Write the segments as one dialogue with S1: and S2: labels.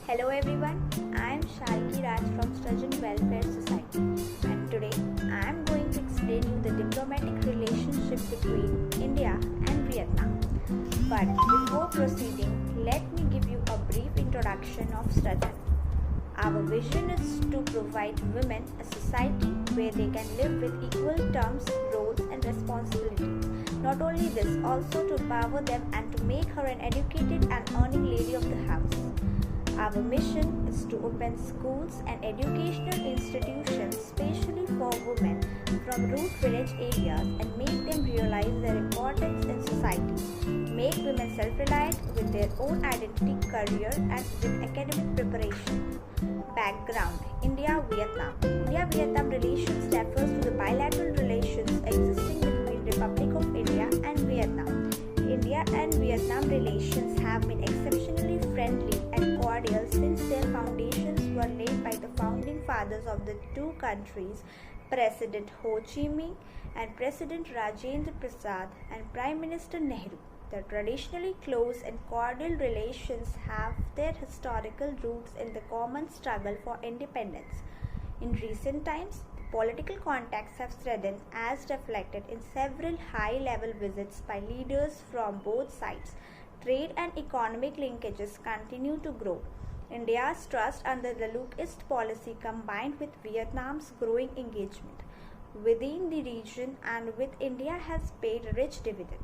S1: Hello everyone, I am Raj from Srajan Welfare Society, and today I am going to explain you the diplomatic relationship between India and Vietnam. But before proceeding, let me give you a brief introduction of Srajan. Our vision is to provide women a society where they can live with equal terms, roles and responsibilities. Not only this, also to empower them and to make her an educated and earning lady of the house. Our mission is to open schools and educational institutions especially for women from rural village areas and make them realize their importance in society, make women self-reliant with their own identity, career and with academic preparation. Background: India-Vietnam. India-Vietnam relations refers to the bilateral relations existing between Republic of India and Vietnam. India and Vietnam relations have been exceptionally friendly and cordial since their foundations were laid by the founding fathers of the two countries, President Ho Chi Minh and President Rajendra Prasad and Prime Minister Nehru. The traditionally close and cordial relations have their historical roots in the common struggle for independence. In recent times, political contacts have strengthened as reflected in several high-level visits by leaders from both sides. Trade and economic linkages continue to grow. India's trust under the Look East policy combined with Vietnam's growing engagement within the region and with India has paid a rich dividend.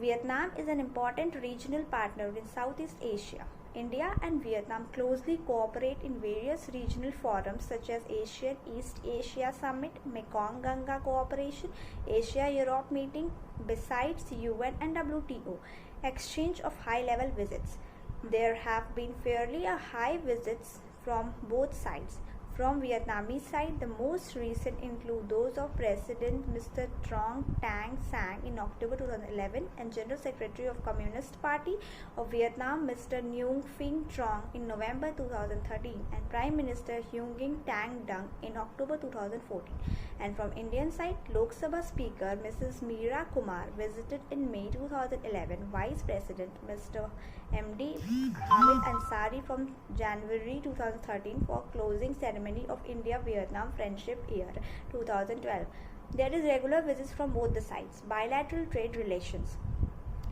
S1: Vietnam is an important regional partner in Southeast Asia. India and Vietnam closely cooperate in various regional forums such as Asian East Asia Summit, Mekong-Ganga Cooperation, Asia-Europe Meeting, besides UN and WTO, exchange of high-level visits. There have been fairly high visits from both sides. From Vietnamese side, the most recent include those of President Mr. Trong Tan Sang in October 2011 and General Secretary of Communist Party of Vietnam Mr. Nguyen Phuong Trong in November 2013 and Prime Minister Nguyen Thanh Dung in October 2014. And from Indian side, Lok Sabha Speaker Mrs. Meera Kumar visited in May 2011, Vice President Mr. MD Hamid Ansari from January 2013 for closing ceremony of India-Vietnam Friendship Year 2012. There is regular visits from both the sides. Bilateral trade relations.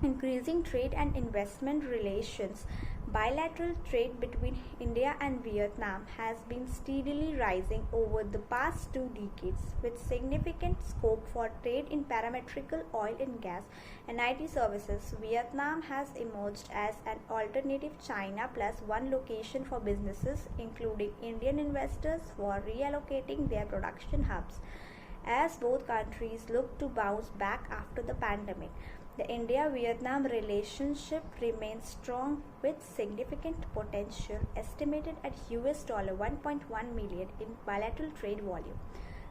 S1: Increasing trade and investment relations. Bilateral trade between India and Vietnam has been steadily rising over the past 2 decades with significant scope for trade in parametrical oil and gas and IT services. Vietnam has emerged as an alternative China plus one location for businesses, including Indian investors, for reallocating their production hubs. As both countries look to bounce back after the pandemic, the India-Vietnam relationship remains strong with significant potential estimated at $1.1 million in bilateral trade volume.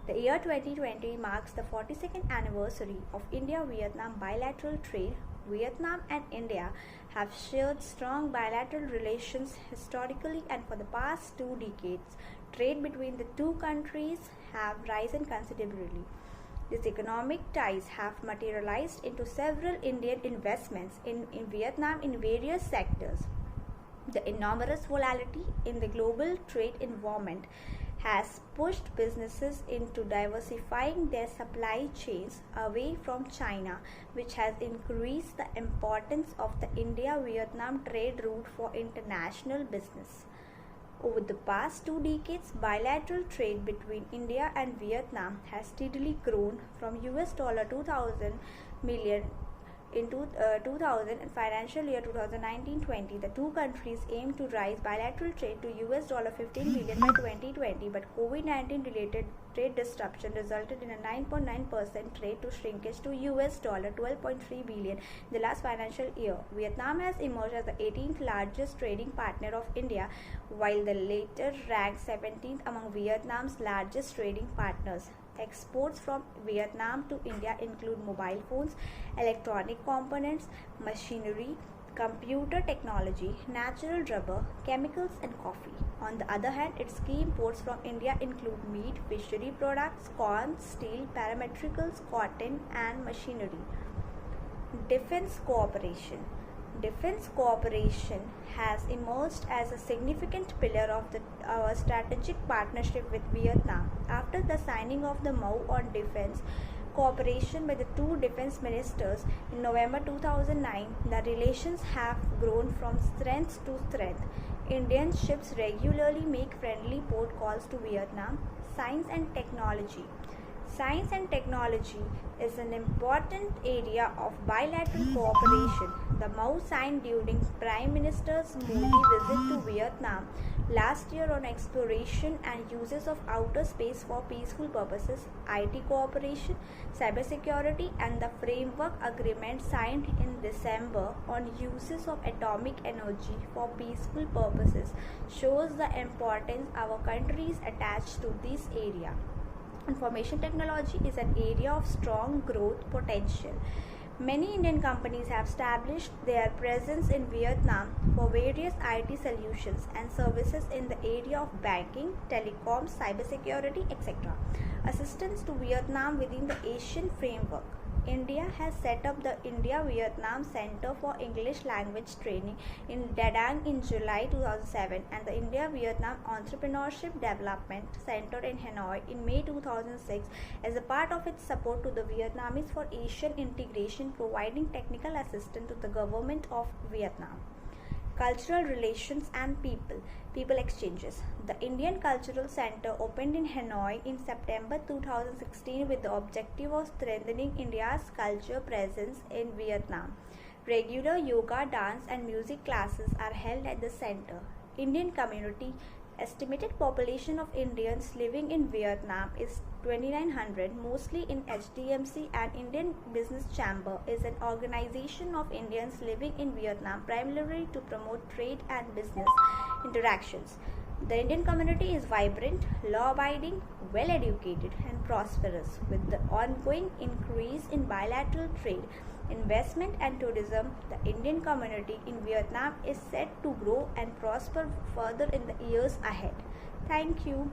S1: The year 2020 marks the 42nd anniversary of India-Vietnam bilateral trade. Vietnam and India have shared strong bilateral relations historically, and for the past 2 decades, trade between the two countries have risen considerably. These economic ties have materialized into several Indian investments in Vietnam in various sectors. The enormous volatility in the global trade environment has pushed businesses into diversifying their supply chains away from China, which has increased the importance of the India-Vietnam trade route for international business. Over the past 2 decades, bilateral trade between India and Vietnam has steadily grown from $2,000 million in 2000 and financial year 2019-20. The two countries aim to rise bilateral trade to $15 billion by 2020, but COVID-19 related trade disruption resulted in a 9.9% trade to shrinkage to $12.3 billion in the last financial year. Vietnam has emerged as the 18th largest trading partner of India, while the latter ranks 17th among Vietnam's largest trading partners. Exports from Vietnam to India include mobile phones, electronic components, machinery, computer technology, natural rubber, chemicals and coffee. On the other hand, its key imports from India include meat, fishery products, corn, steel, parametricals, cotton and machinery. Defense cooperation. Defense cooperation has emerged as a significant pillar of our strategic partnership with Vietnam. After the signing of the MOU on defense cooperation by the two defense ministers in November 2009, the relations have grown from strength to strength. Indian ships regularly make friendly port calls to Vietnam. Science and technology. Science and technology is an important area of bilateral cooperation. The MOU signed during Prime Minister Modi's visit to Vietnam last year on exploration and uses of outer space for peaceful purposes, IT cooperation, cybersecurity, and the framework agreement signed in December on uses of atomic energy for peaceful purposes shows the importance our countries attach to this area. Information technology is an area of strong growth potential. Many Indian companies have established their presence in Vietnam for various IT solutions and services in the area of banking, telecom, cybersecurity, etc. Assistance to Vietnam within the Asian framework. India has set up the India-Vietnam Center for English Language Training in Da Nang in July 2007 and the India-Vietnam Entrepreneurship Development Center in Hanoi in May 2006 as a part of its support to the Vietnamese for Asian integration, providing technical assistance to the government of Vietnam. Cultural relations and people exchanges. The Indian Cultural Center opened in Hanoi in September 2016 with the objective of strengthening India's culture presence in Vietnam. Regular yoga, dance and music classes are held at the center. Indian community. Estimated population of Indians living in Vietnam is 2900, mostly in HDMC, and Indian Business Chamber is an organization of Indians living in Vietnam primarily to promote trade and business interactions. The Indian community is vibrant, law-abiding, well-educated and prosperous. With the ongoing increase in bilateral trade, investment and tourism, the Indian community in Vietnam is set to grow and prosper further in the years ahead. Thank you.